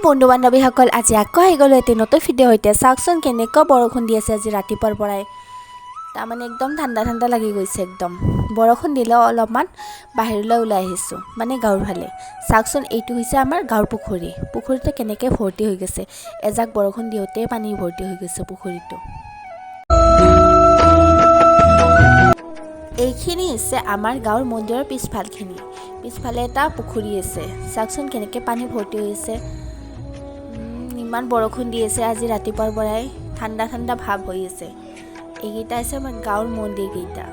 বন্ধু বান্ধৱীসকল আজি আকৌ আহি গ'লো এটি নতুন ভিডিঅ' সৈতে। চাওকচোন কেনেকুৱা বৰষুণ দি আছে আজি ৰাতিপুৱাৰ পৰাই। তাৰমানে একদম ঠাণ্ডা ঠাণ্ডা লাগি গৈছে। একদম বৰষুণ দিলেও অলপমান বাহিৰলৈ ওলাই আহিছোঁ, মানে গাঁৱৰ ফালে। চাওকচোন এইটো হৈছে আমাৰ গাঁৱৰ পুখুৰী। পুখুৰীটো কেনেকৈ ভৰ্তি হৈ গৈছে, এজাক বৰষুণ দিওঁতেই পানী ভৰ্তি হৈ গৈছে পুখুৰীটো। এইখিনি হৈছে আমাৰ গাঁৱৰ মন্দিৰৰ পিছফালে এটা পুখুৰী আছে। চাওকচোন কেনেকৈ পানী ভৰ্তি হৈছে। ইমান বৰষুণ দি আছে আজি ৰাতিপুৱাৰ পৰাই, ঠাণ্ডা ঠাণ্ডা ভাৱ হৈ আছে। এইকেইটা হৈছে আমাৰ গাঁৱৰ মন্দিৰকেইটা।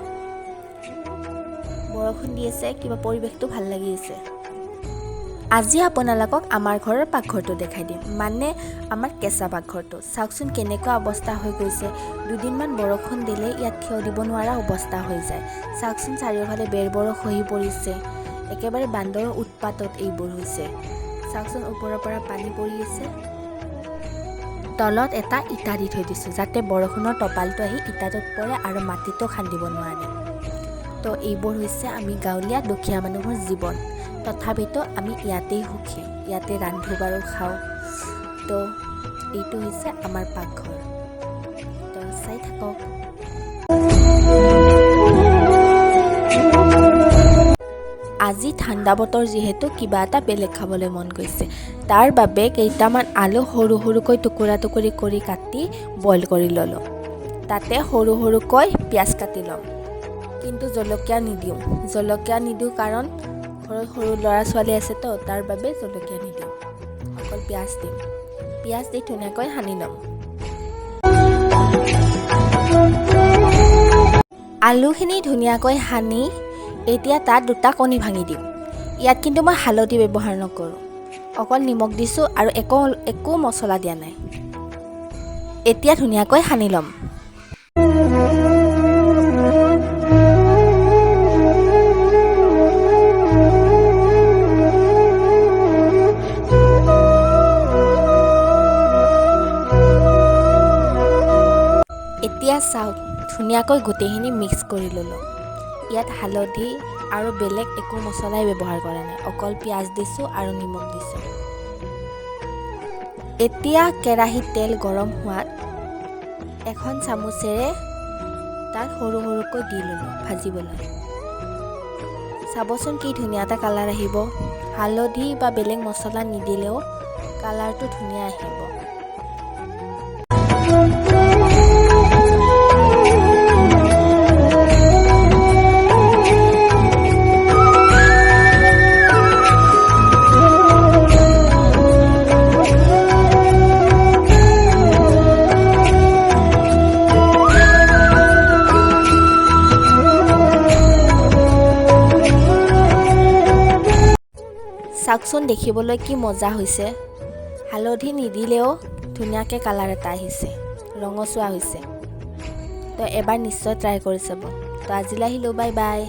বৰষুণ দি আছে, কিবা পৰিৱেশটো ভাল লাগি আছে। আজি আপোনালোকক আমাৰ ঘৰৰ পাকঘৰটো দেখাই দিম, মানে আমাৰ কেঁচা পাকঘৰটো। চাওকচোন কেনেকুৱা অৱস্থা হৈ গৈছে। দুদিনমান বৰষুণ দিলে ইয়াত থিয় দিব নোৱাৰা অৱস্থা হৈ যায়। চাওকচোন চাৰিওফালে বেৰবোৰ খহি পৰিছে। একেবাৰে বান্দৰৰ উৎপাতত এইবোৰ হৈছে। চাওকচোন ওপৰৰ পৰা পানী পৰি আছে। তলত এটা ইটা দি থৈ দিছোঁ, যাতে বৰষুণৰ টপালটো আহি ইটাটোত পৰে আৰু মাটিটো খান্দিব নোৱাৰে। তো এইবোৰ হৈছে আমি গাঁৱলীয়া দুখীয়া মানুহৰ জীৱন। তথাপিতো আমি ইয়াতেই সুখী, ইয়াতে ৰান্ধো বাঢ়ো খাওঁ। তো এইটো হৈছে আমাৰ পাকঘৰ। তো চাই থাকক। আজি ঠাণ্ডা বতৰ যিহেতু কিবা এটা বেলেগ খাবলৈ মন গৈছে। তাৰ বাবে কেইটামান আলু সৰু সৰুকৈ টুকুৰা টুকুৰি কৰি কাটি বইল কৰি ল'লোঁ। তাতে সৰু সৰুকৈ পিঁয়াজ কাটি ল'ম, কিন্তু জলকীয়া নিদিওঁ কাৰণ ঘৰত সৰু ল'ৰা ছোৱালী আছে তো, তাৰ বাবে জলকীয়া নিদিওঁ, অকল পিঁয়াজ দিম। পিঁয়াজ দি ধুনীয়াকৈ সানি ল'ম। আলুখিনি ধুনীয়াকৈ সানি এতিয়া তাত দুটা কণী ভাঙি দিম। ইয়াত কিন্তু মই হালধি ব্যৱহাৰ নকৰোঁ, অকল নিমখ দিছোঁ আৰু একো মছলা দিয়া নাই। এতিয়া ধুনীয়াকৈ সানি ল'ম। এতিয়া চাওক ধুনীয়াকৈ গোটেইখিনি মিক্স কৰি ল'লোঁ। ইয়াত হালধি আৰু বেলেগ একো মছলাই ব্যৱহাৰ কৰা নাই, অকল পিঁয়াজ দিছোঁ আৰু নিমখ দিছোঁ। এতিয়া কেৰাহীত তেল গৰম হোৱাত এখন চামুচেৰে তাত সৰু সৰুকৈ দি ল'লোঁ ভাজিবলৈ। চাবচোন কি ধুনীয়া এটা কালাৰ আহিব। হালধি বা বেলেগ মছলা নিদিলেও কালাৰটো ধুনীয়া আহিব। চাওকচোন দেখিবলৈ কি মজা হৈছে। হালধি নিদিলেও ধুনীয়াকৈ কালাৰ এটা আহিছে, ৰঙচুৱা হৈছে। তো এবাৰ নিশ্চয় ট্ৰাই কৰি চাব। তো আজিলৈ আহিলোঁ, বাই বাই।